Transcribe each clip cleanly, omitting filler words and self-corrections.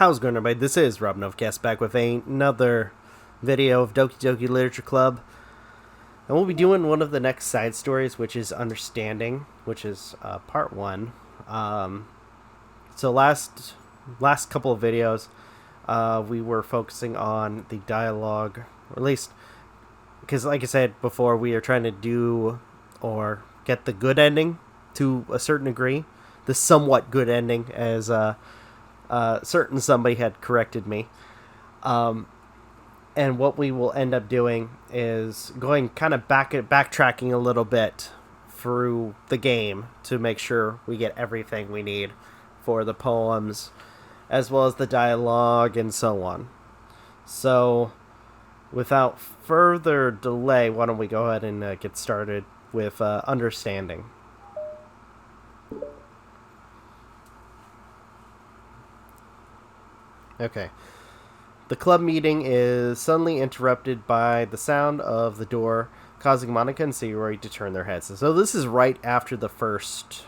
How's it going, everybody? This is Novakast back with another video of Doki Literature Club. And we'll be doing one of the next side stories, which is Understanding, which is part 1. So last couple of videos, we were focusing on the dialogue, or at least, because like I said before, we are trying to do or get the good ending to a certain degree. The somewhat good ending, as certain somebody had corrected me. And what we will end up doing is going kind of backtracking a little bit through the game to make sure we get everything we need for the poems, as well as the dialogue and so on. So, without further delay, why don't we go ahead and get started with Understanding. Okay. The club meeting is suddenly interrupted by the sound of the door, causing Monika and Sayori to turn their heads. So this is right after the first,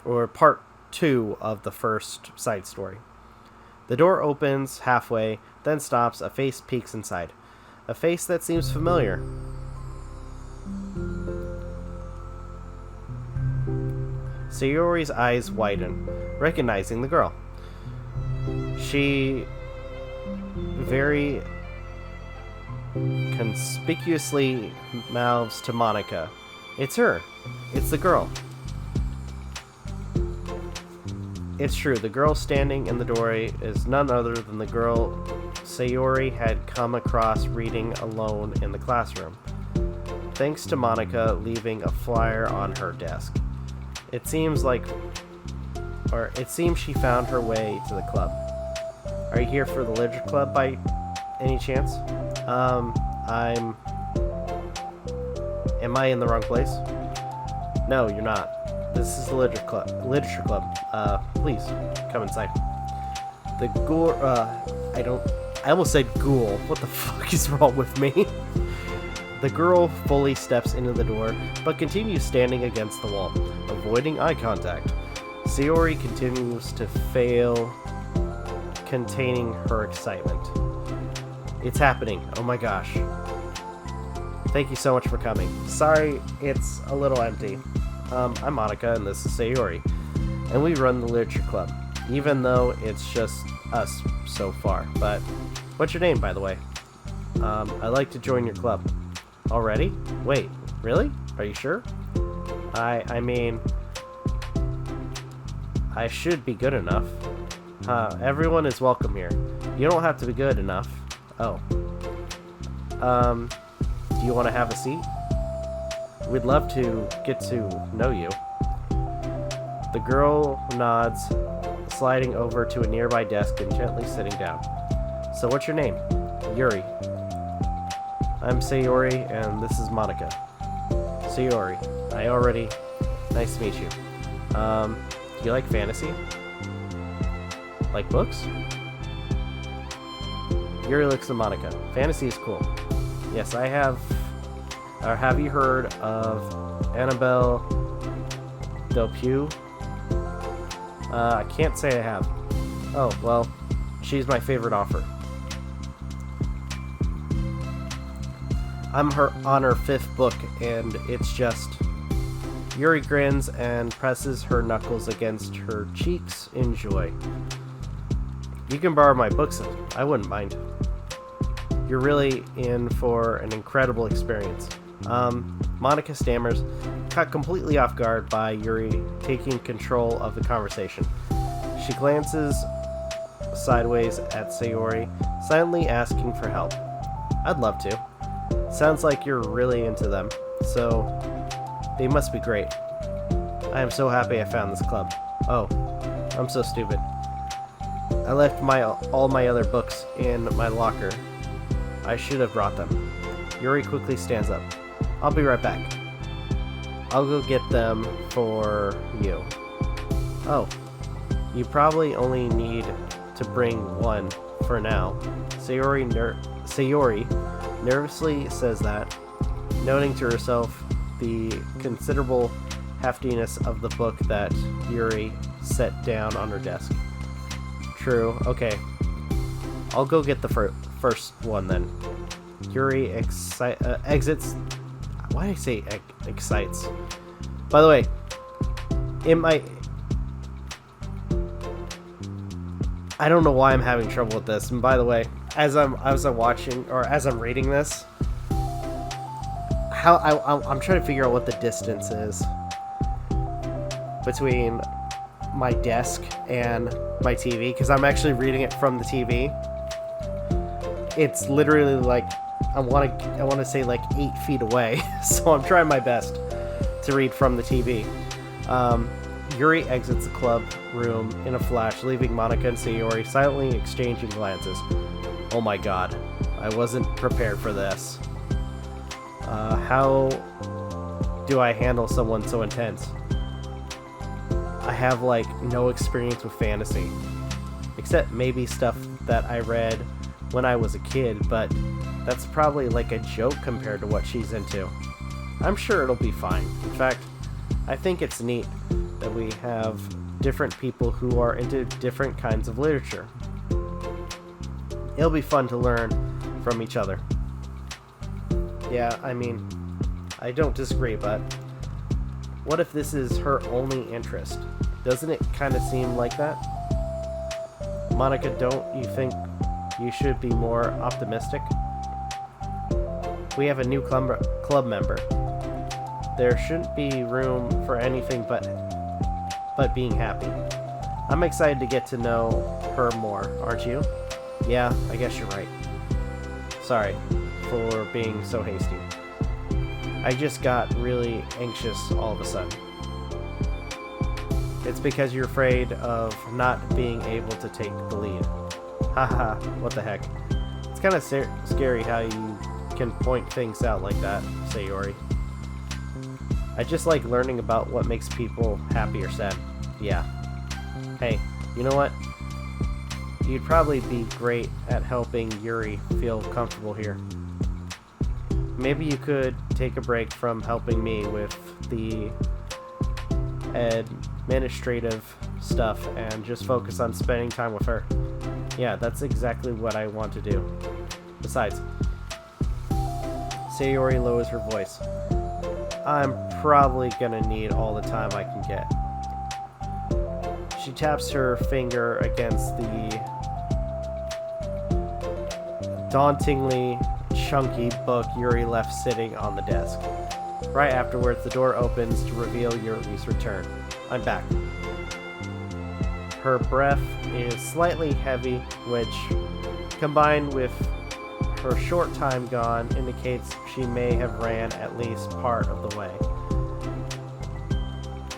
or part 2 of the first side story. The door opens halfway, then stops. A face peeks inside. A face that seems familiar. Sayori's eyes widen, recognizing the girl. She very conspicuously mouths to Monika, "It's her. It's the girl." It's true, the girl standing in the doorway is none other than the girl Sayori had come across reading alone in the classroom, thanks to Monika leaving a flyer on her desk. It seems she found her way to the club. Are you here for the literature club by any chance? Am I in the wrong place? No, you're not. This is the literature club. Please, come inside. The ghoul, I almost said ghoul. What the fuck is wrong with me? The girl fully steps into the door, but continues standing against the wall, avoiding eye contact. Sayori continues to fail containing her excitement. It's happening. Oh my gosh. Thank you so much for coming. Sorry, it's a little empty. I'm Monika and this is Sayori, and we run the literature club, even though it's just us so far. But what's your name, by the way? I'd like to join your club. Already? Wait, really? Are you sure? I mean, I should be good enough. Everyone is welcome here. You don't have to be good enough. Oh. Do you want to have a seat? We'd love to get to know you. The girl nods, sliding over to a nearby desk and gently sitting down. So what's your name? Yuri. I'm Sayori, and this is Monika. Sayori, nice to meet you. Do you like fantasy? Like books? Yuri looks at Monika. Fantasy is cool. Yes, I have. Or have you heard of Annabelle Delpew? I can't say I have. Oh, well, she's my favorite author. I'm on her 5th book, and it's just... Yuri grins and presses her knuckles against her cheeks in joy. You can borrow my books, I wouldn't mind. You're really in for an incredible experience. Monika stammers, caught completely off guard by Yuri taking control of the conversation. She glances sideways at Sayori, silently asking for help. I'd love to. Sounds like you're really into them, so they must be great. I am so happy I found this club. Oh, I'm so stupid. I left all my other books in my locker. I should have brought them. Yuri quickly stands up. I'll be right back. I'll go get them for you. Oh, you probably only need to bring one for now. Sayori nervously says that, noting to herself the considerable heftiness of the book that Yuri set down on her desk. True. Okay. I'll go get the first one then. Yuri exits. Why did I say excites? By the way, I don't know why I'm having trouble with this. And by the way, as I'm watching or as I'm reading this, I'm trying to figure out what the distance is between my desk and my TV, because I'm actually reading it from the TV. It's literally like I want to say like 8 feet away, so I'm trying my best to read from the TV. Yuri exits the club room in a flash, leaving Monika and Sayori silently exchanging glances. Oh my god, I wasn't prepared for this. How do I handle someone so intense? I have like no experience with fantasy, except maybe stuff that I read when I was a kid, but that's probably like a joke compared to what she's into. I'm sure it'll be fine. In fact, I think it's neat that we have different people who are into different kinds of literature. It'll be fun to learn from each other. Yeah, I mean, I don't disagree, but what if this is her only interest? Doesn't it kind of seem like that? Monika, don't you think you should be more optimistic? We have a new club member. There shouldn't be room for anything but being happy. I'm excited to get to know her more, aren't you? Yeah, I guess you're right. Sorry for being so hasty. I just got really anxious all of a sudden. It's because you're afraid of not being able to take the lead. Haha, what the heck. It's kind of scary how you can point things out like that, Sayori. I just like learning about what makes people happy or sad. Yeah. Hey, you know what? You'd probably be great at helping Yuri feel comfortable here. Maybe you could take a break from helping me with the administrative stuff and just focus on spending time with her. Yeah, that's exactly what I want to do. Besides, Sayori lowers her voice. I'm probably gonna need all the time I can get. She taps her finger against the dauntingly chunky book Yuri left sitting on the desk. Right afterwards, the door opens to reveal Yuri's return. I'm back. Her breath is slightly heavy, which, combined with her short time gone, indicates she may have ran at least part of the way.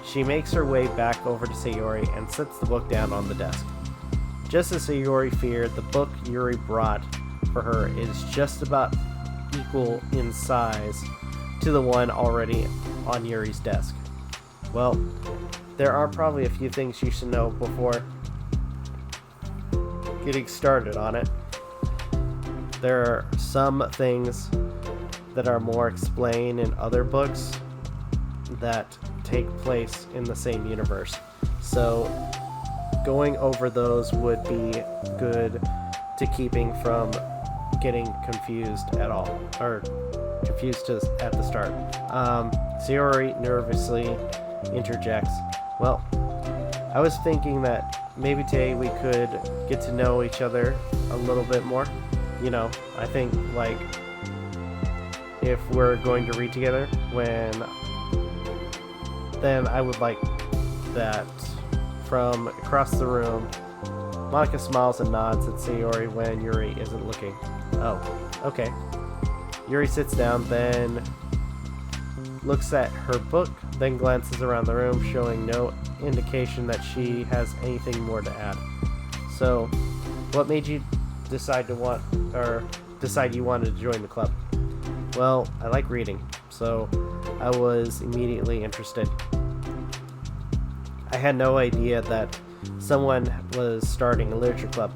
She makes her way back over to Sayori and sets the book down on the desk. Just as Sayori feared, the book Yuri brought for her is just about equal in size to the one already on Yuri's desk. Well, there are probably a few things you should know before getting started on it. There are some things that are more explained in other books that take place in the same universe. So going over those would be good to keeping from getting confused at all, or confused at the start. Sayori nervously interjects, well, I was thinking that maybe today we could get to know each other a little bit more. You know, I think like if we're going to read together, then I would like that. From across the room, Monika smiles and nods at Sayori when Yuri isn't looking. Oh, okay. Yuri sits down, then looks at her book, then glances around the room, showing no indication that she has anything more to add. So, what made you decide you wanted to join the club? Well, I like reading, so I was immediately interested. I had no idea that someone was starting a literature club.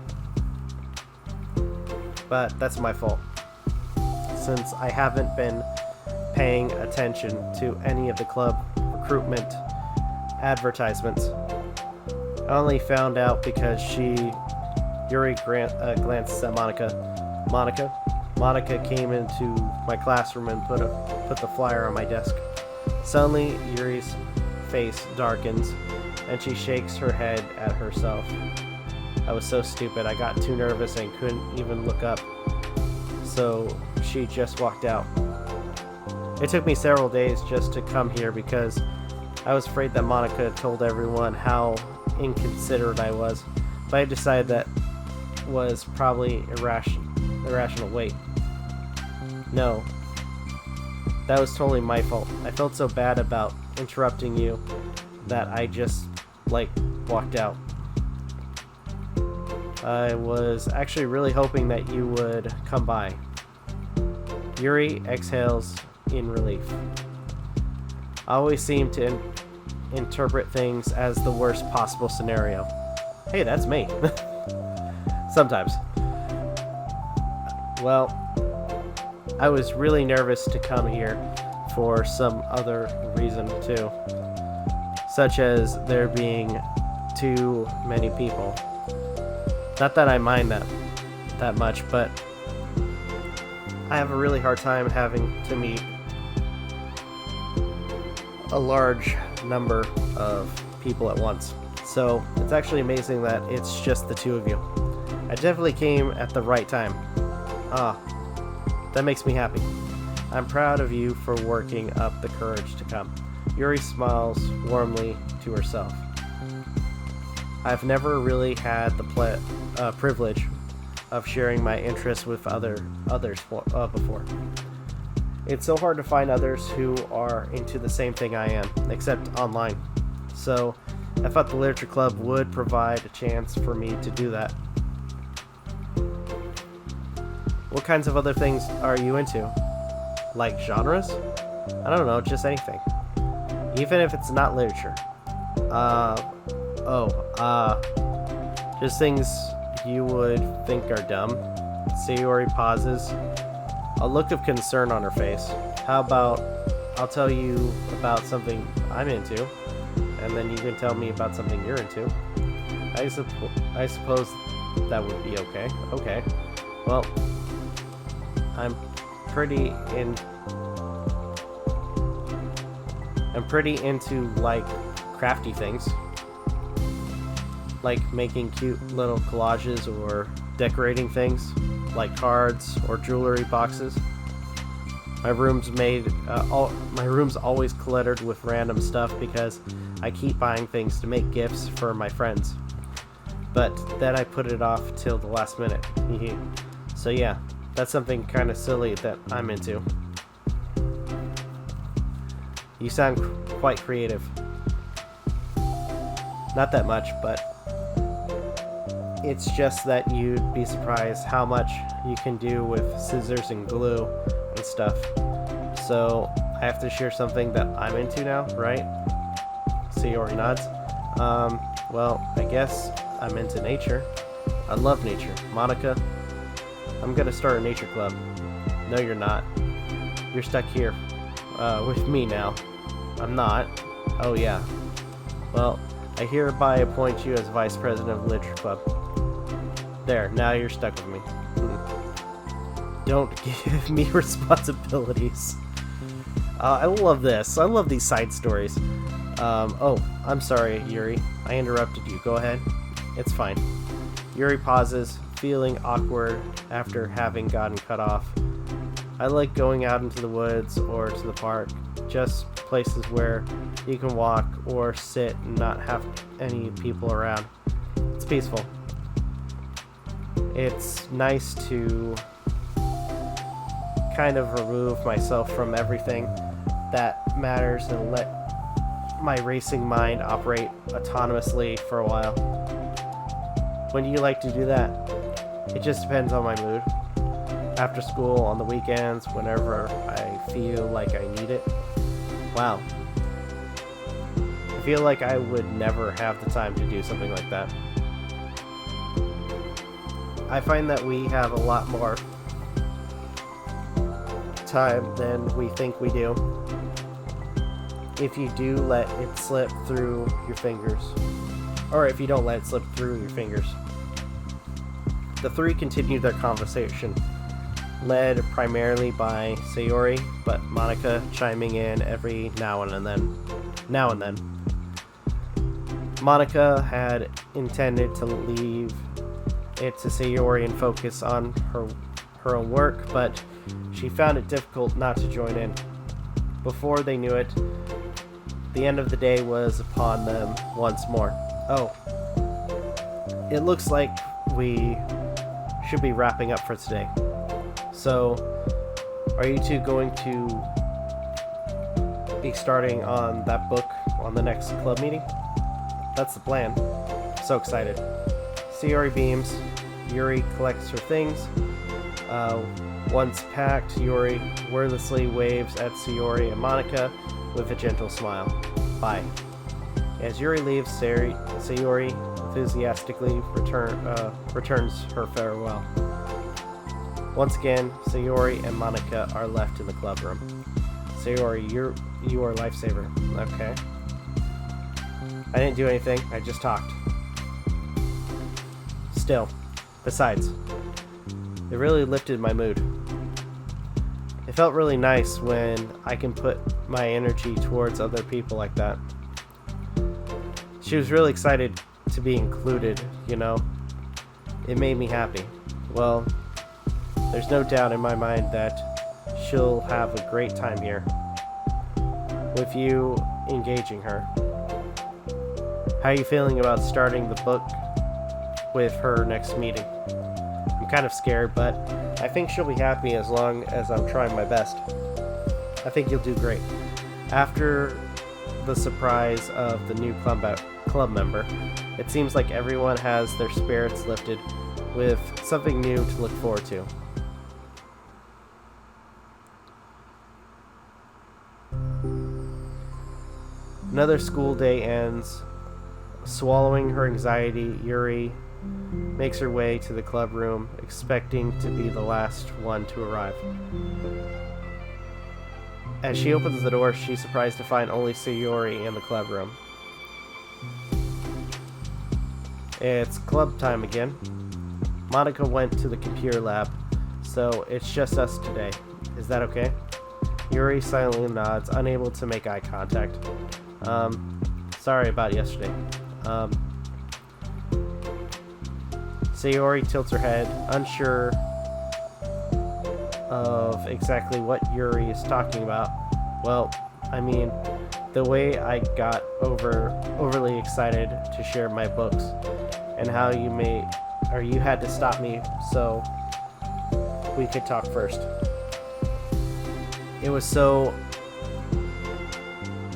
But that's my fault, since I haven't been paying attention to any of the club recruitment advertisements. I only found out because she Yuri glances at Monica. Monica came into my classroom and put the flyer on my desk. Suddenly, Yuri's face darkens, and she shakes her head at herself. I was so stupid. I got too nervous and couldn't even look up. So she just walked out. It took me several days just to come here because I was afraid that Monica told everyone how inconsiderate I was. But I decided that was probably irrational. Wait. No. That was totally my fault. I felt so bad about interrupting you that I just, walked out. I was actually really hoping that you would come by. Yuri exhales in relief. I always seem to interpret things as the worst possible scenario. Hey, that's me. Sometimes. Well, I was really nervous to come here for some other reason too, such as there being too many people. Not that I mind that much, but I have a really hard time having to meet a large number of people at once. So it's actually amazing that it's just the two of you. I definitely came at the right time. That makes me happy. I'm proud of you for working up the courage to come. Yuri smiles warmly to herself. I've never really had the privilege of sharing my interests with others before. It's so hard to find others who are into the same thing I am, except online. So I thought the Literature Club would provide a chance for me to do that. What kinds of other things are you into? Like genres? I don't know, just anything. Even if it's not literature. Just things you would think are dumb. Sayori pauses, a look of concern on her face. How about I'll tell you about something I'm into, and then you can tell me about something you're into. I suppose that would be okay. Okay. Well, I'm pretty into crafty things, like making cute little collages or decorating things like cards or jewelry boxes. My room's always cluttered with random stuff because I keep buying things to make gifts for my friends, but then I put it off till the last minute. So yeah, that's something kind of silly that I'm into. You sound quite creative. Not that much, but it's just that you'd be surprised how much you can do with scissors and glue and stuff. So I have to share something that I'm into now, right? Sayori nods. Well, I guess I'm into nature. I love nature. Monica, I'm gonna start a nature club. No, you're not. You're stuck here with me now. I'm not. Oh yeah. Well, I hereby appoint you as vice president of the Literature Club. There, now you're stuck with me. Don't give me responsibilities. I love this. I love these side stories. I'm sorry, Yuri. I interrupted you. Go ahead. It's fine. Yuri pauses, feeling awkward after having gotten cut off. I like going out into the woods or to the park, just places where you can walk or sit and not have any people around. It's peaceful. It's nice to kind of remove myself from everything that matters and let my racing mind operate autonomously for a while. When do you like to do that? It just depends on my mood. After school, on the weekends, whenever I feel like I need it. Wow. I feel like I would never have the time to do something like that. I find that we have a lot more time than we think we do. If you do let it slip through your fingers. Or if you don't let it slip through your fingers. The three continued their conversation, led primarily by Sayori, but Monika chiming in every now and then. Monika had intended to leave it to Sayori and focus on her own work, but she found it difficult not to join in. Before they knew it, the end of the day was upon them once more. Oh, it looks like we should be wrapping up for today. So, are you two going to be starting on that book on the next club meeting? That's the plan. So excited. Sayori beams. Yuri collects her things. Once packed, Yuri wordlessly waves at Sayori and Monika with a gentle smile. Bye. As Yuri leaves, Sayori enthusiastically returns her farewell. Once again, Sayori and Monika are left in the club room. Sayori, you are a lifesaver. Okay. I didn't do anything, I just talked. Still. Besides, it really lifted my mood. It felt really nice when I can put my energy towards other people like that. She was really excited to be included, you know. It made me happy. Well, there's no doubt in my mind that she'll have a great time here with you engaging her. How are you feeling about starting the book with her next meeting? I'm kind of scared, but I think she'll be happy as long as I'm trying my best. I think you'll do great. After the surprise of the new club member, it seems like everyone has their spirits lifted with something new to look forward to. Another school day ends. Swallowing her anxiety, Yuri makes her way to the club room, expecting to be the last one to arrive. As she opens the door, she's surprised to find only Sayori in the club room. It's club time again. Monika went to the computer lab, so it's just us today. Is that okay? Yuri silently nods, unable to make eye contact. Sorry about yesterday. Sayori tilts her head, unsure of exactly what Yuri is talking about. Well, I mean, the way I got overly excited to share my books, and how you had to stop me so we could talk first. It was so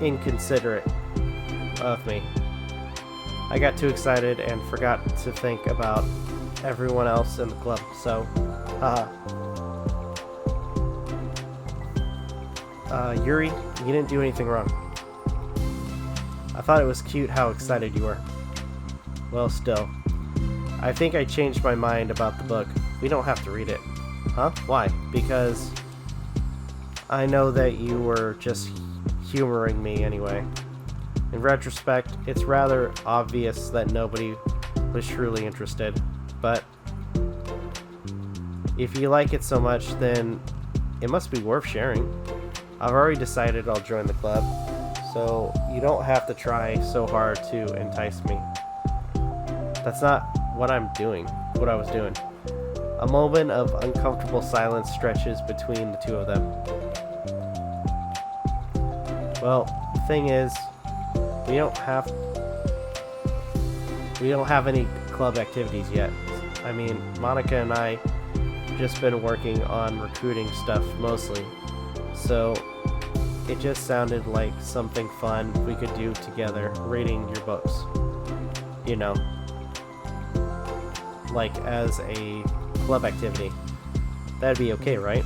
inconsiderate of me. I got too excited and forgot to think about everyone else in the club, so haha. Yuri, you didn't do anything wrong. I thought it was cute how excited you were. Well, still. I think I changed my mind about the book. We don't have to read it. Huh? Why? Because I know that you were just humoring me anyway. In retrospect, it's rather obvious that nobody was truly interested, but if you like it so much, then it must be worth sharing. I've already decided I'll join the club, so you don't have to try so hard to entice me. That's not what I was doing. A moment of uncomfortable silence stretches between the two of them. Well, the thing is, we don't have any club activities yet. I mean, Monika and I just been working on recruiting stuff mostly, so it just sounded like something fun we could do together, reading your books. You know, like as a club activity. That'd be okay, right?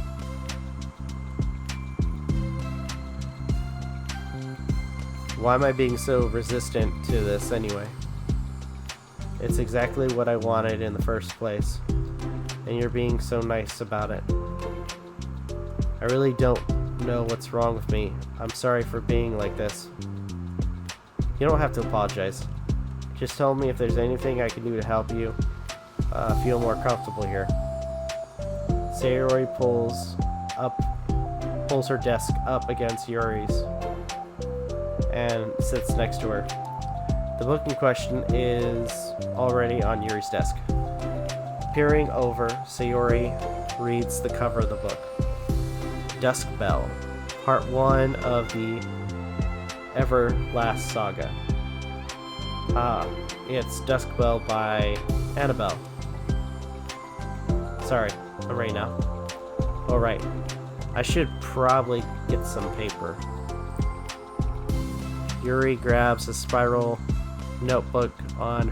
Why am I being so resistant to this anyway? It's exactly what I wanted in the first place, and you're being so nice about it. I really don't know what's wrong with me. I'm sorry for being like this. You don't have to apologize. Just tell me if there's anything I can do to help you. feel more comfortable here. Sayori pulls her desk up against Yuri's and sits next to her. The book in question is already on Yuri's desk. Peering over, Sayori reads the cover of the book. Dusk Bell, Part 1 of the Everlast Saga. It's Dusk Bell by Annabelle. Sorry, I'm ready now. Alright, I should probably get some paper. Yuri grabs a spiral notebook of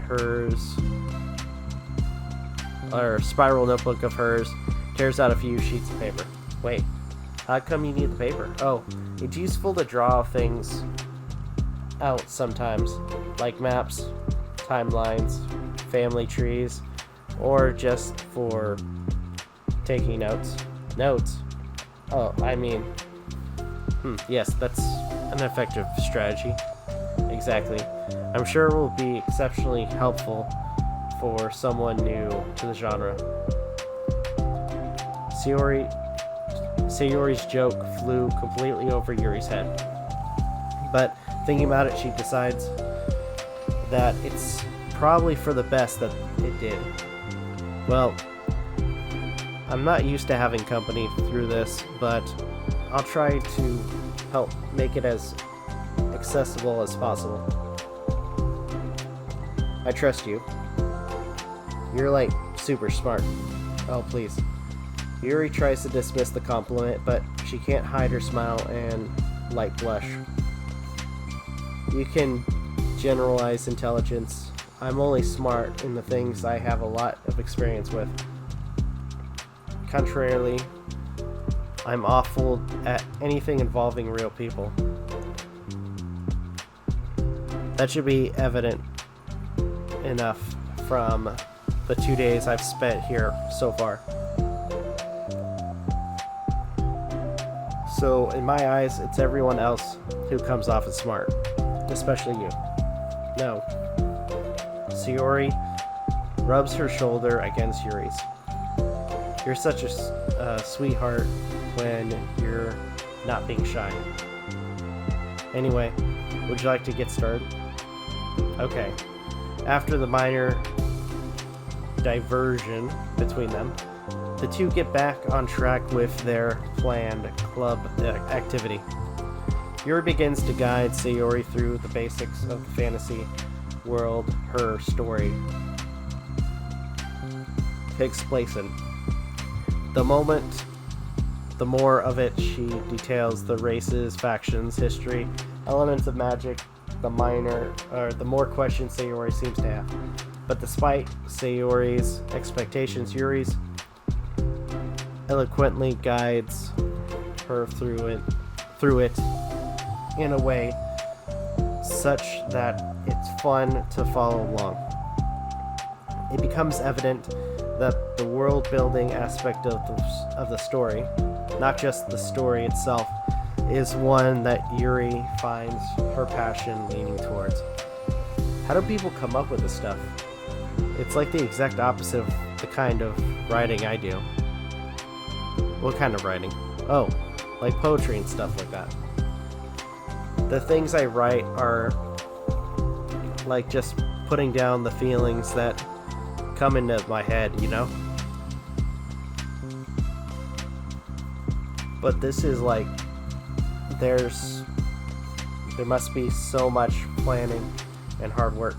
hers, tears out a few sheets of paper. Wait, how come you need the paper? Oh, it's useful to draw things out sometimes, like maps, timelines, family trees, or just for taking notes. Notes? Oh, I mean, yes, that's an effective strategy. Exactly. I'm sure it will be exceptionally helpful for someone new to the genre. Sayori's joke flew completely over Yuri's head. But thinking about it, she decides that it's probably for the best that it did. Well, I'm not used to having company through this, but I'll try to help make it as accessible as possible. I trust you. You're like super smart. Oh, please. Yuri tries to dismiss the compliment, but she can't hide her smile and light blush. You can generalize intelligence. I'm only smart in the things I have a lot of experience with. Contrarily, I'm awful at anything involving real people. That should be evident enough from the 2 days I've spent here so far. So, in my eyes, it's everyone else who comes off as smart. Especially you. No. Sayori rubs her shoulder against Yuri's. You're such a sweetheart when you're not being shy. Anyway, would you like to get started? Okay. After the minor diversion between them, the two get back on track with their planned club activity. Yuri begins to guide Sayori through the basics of the fantasy world her story takes place in. The more of it she details the races, factions, history, elements of magic, the more questions Sayori seems to have. But despite Sayori's expectations, Yuri's eloquently guides her through it in a way such that it's fun to follow along. It becomes evident that the world-building aspect of the story, not just the story itself, is one that Yuri finds her passion leaning towards. How do people come up with this stuff? It's like the exact opposite of the kind of writing I do. What kind of writing? Oh, like poetry and stuff like that. The things I write are like just putting down the feelings that come into my head, you know? But this is like, there must be so much planning and hard work.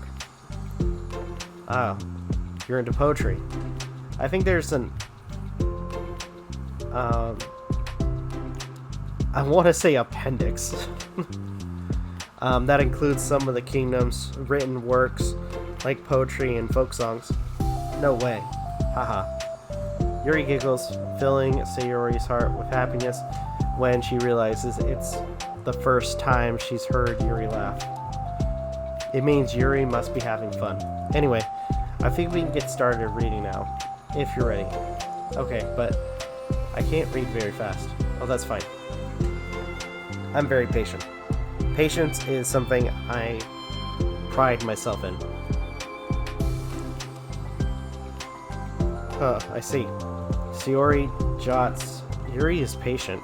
Ah, you're into poetry. I think there's I want to say appendix that includes some of the kingdom's written works like poetry and folk songs. No way. Haha. Yuri giggles, filling Sayori's heart with happiness when she realizes it's the first time she's heard Yuri laugh. It means Yuri must be having fun. Anyway, I think we can get started reading now, if you're ready. Okay, but I can't read very fast. Oh, that's fine. I'm very patient. Patience is something I pride myself in. I see. Sayori jots Yuri is patient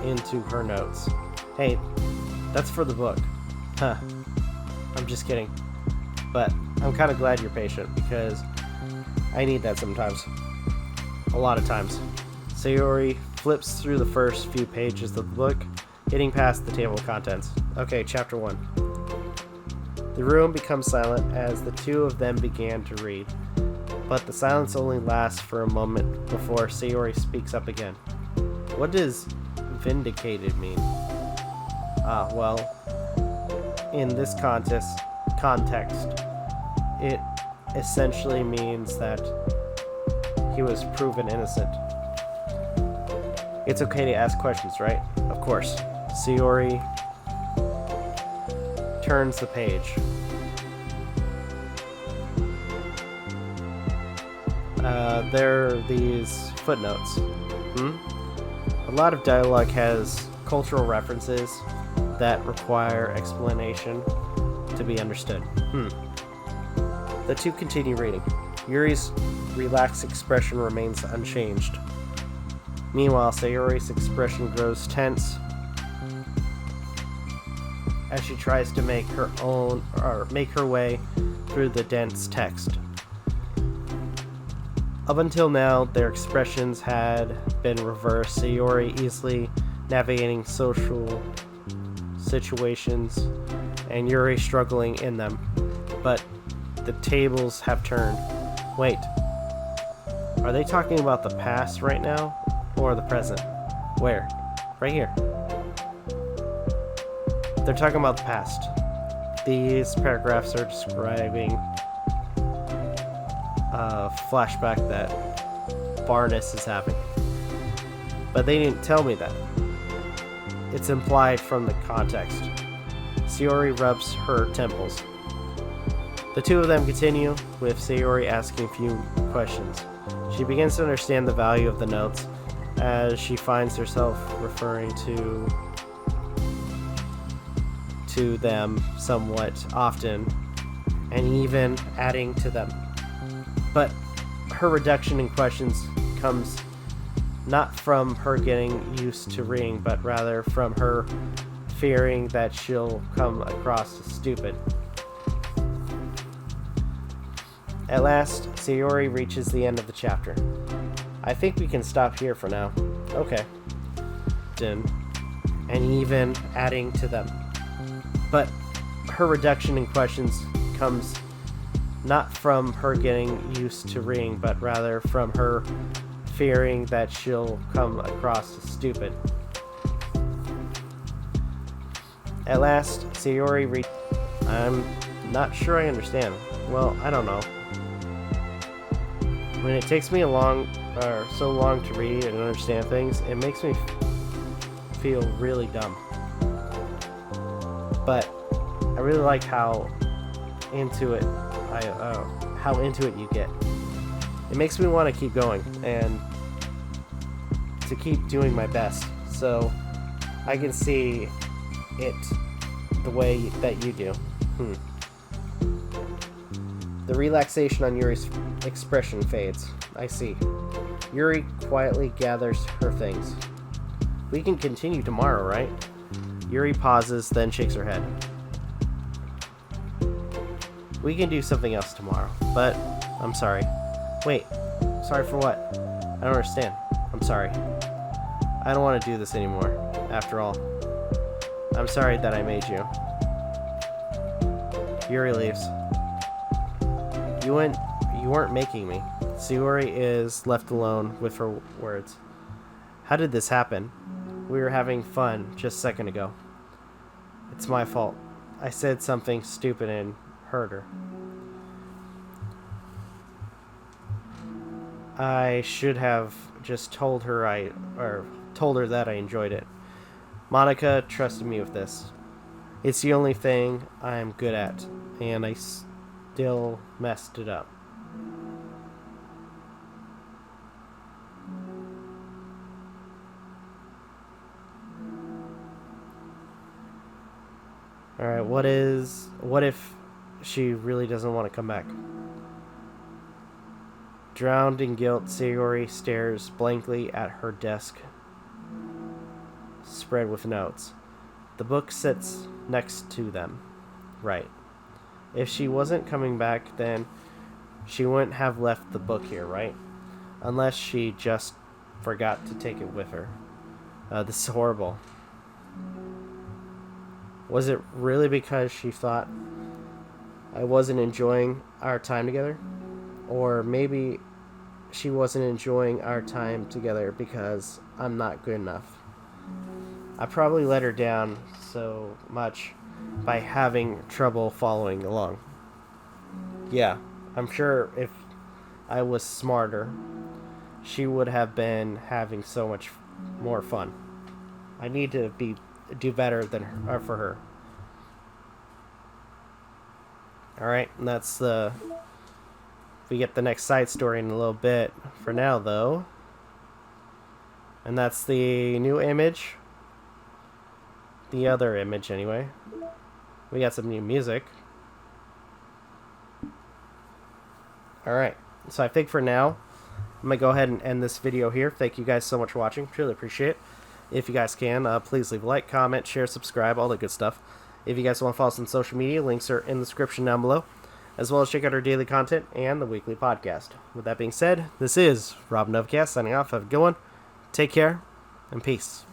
into her notes. Hey, that's for the book. Huh. I'm just kidding. But I'm kind of glad you're patient because I need that sometimes. A lot of times. Sayori flips through the first few pages of the book, hitting past the table of contents. Okay, chapter 1. The room becomes silent as the two of them began to read, but the silence only lasts for a moment before Sayori speaks up again. What does vindicated mean? Well, in this context, it essentially means that he was proven innocent. It's okay to ask questions, right? Of course. Sayori turns the page. There are these footnotes. A lot of dialogue has cultural references that require explanation to be understood. The two continue reading. Yuri's relaxed expression remains unchanged. Meanwhile, Sayori's expression grows tense as she tries to make her way through the dense text. Up until now, their expressions had been reversed, Sayori easily navigating social situations and Yuri struggling in them. But the tables have turned. Wait, are they talking about the past right now or the present? Where? Right here. They're talking about the past. These paragraphs are describing a flashback that Barnes is having. But they didn't tell me that. It's implied from the context. Sayori rubs her temples. The two of them continue, with Sayori asking a few questions. She begins to understand the value of the notes as she finds herself referring to them somewhat often and even adding to them. But her reduction in questions comes not from her getting used to reading, but rather from her fearing that she'll come across as stupid. At last, Sayori reaches the end of the chapter. I think we can stop here for now. Okay. And even adding to them. But her reduction in questions comes not from her getting used to reading, but rather from her fearing that she'll come across as stupid. At last, Sayori reached... I'm not sure I understand. Well, I don't know. When it takes me so long to read and understand things, it makes me feel really dumb. But I really like how into it you get. It makes me want to keep going and to keep doing my best, so I can see it the way that you do. The relaxation on Yuri's expression fades. I see. Yuri quietly gathers her things. We can continue tomorrow, right? Yuri pauses, then shakes her head. We can do something else tomorrow, but I'm sorry. Wait, sorry for what? I don't understand. I'm sorry. I don't want to do this anymore, after all. I'm sorry that I made you. Yuri leaves. You weren't making me. Sayori is left alone with her words. How did this happen? We were having fun just a second ago. It's my fault. I said something stupid and hurt her. I should have just told her that I enjoyed it. Monica trusted me with this. It's the only thing I'm good at, and I still messed it up. Alright, what if she really doesn't want to come back? Drowned in guilt, Sayori stares blankly at her desk spread with notes. The book sits next to them. Right. If she wasn't coming back, then she wouldn't have left the book here, right? Unless she just forgot to take it with her. This is horrible. Was it really because she thought I wasn't enjoying our time together? Or maybe she wasn't enjoying our time together because I'm not good enough. I probably let her down so much by having trouble following along. Yeah, I'm sure if I was smarter, she would have been having so much more fun. I need to do better than her, for her. Alright, and that's the... We get the next side story in a little bit. For now, though. And that's the new image. The other image, anyway. We got some new music. Alright, so I think for now, I'm going to go ahead and end this video here. Thank you guys so much for watching. Truly appreciate it. If you guys can, please leave a like, comment, share, subscribe, all that good stuff. If you guys want to follow us on social media, links are in the description down below, as well as check out our daily content and the weekly podcast. With that being said, this is Rob Novakast signing off. Have a good one. Take care, and peace.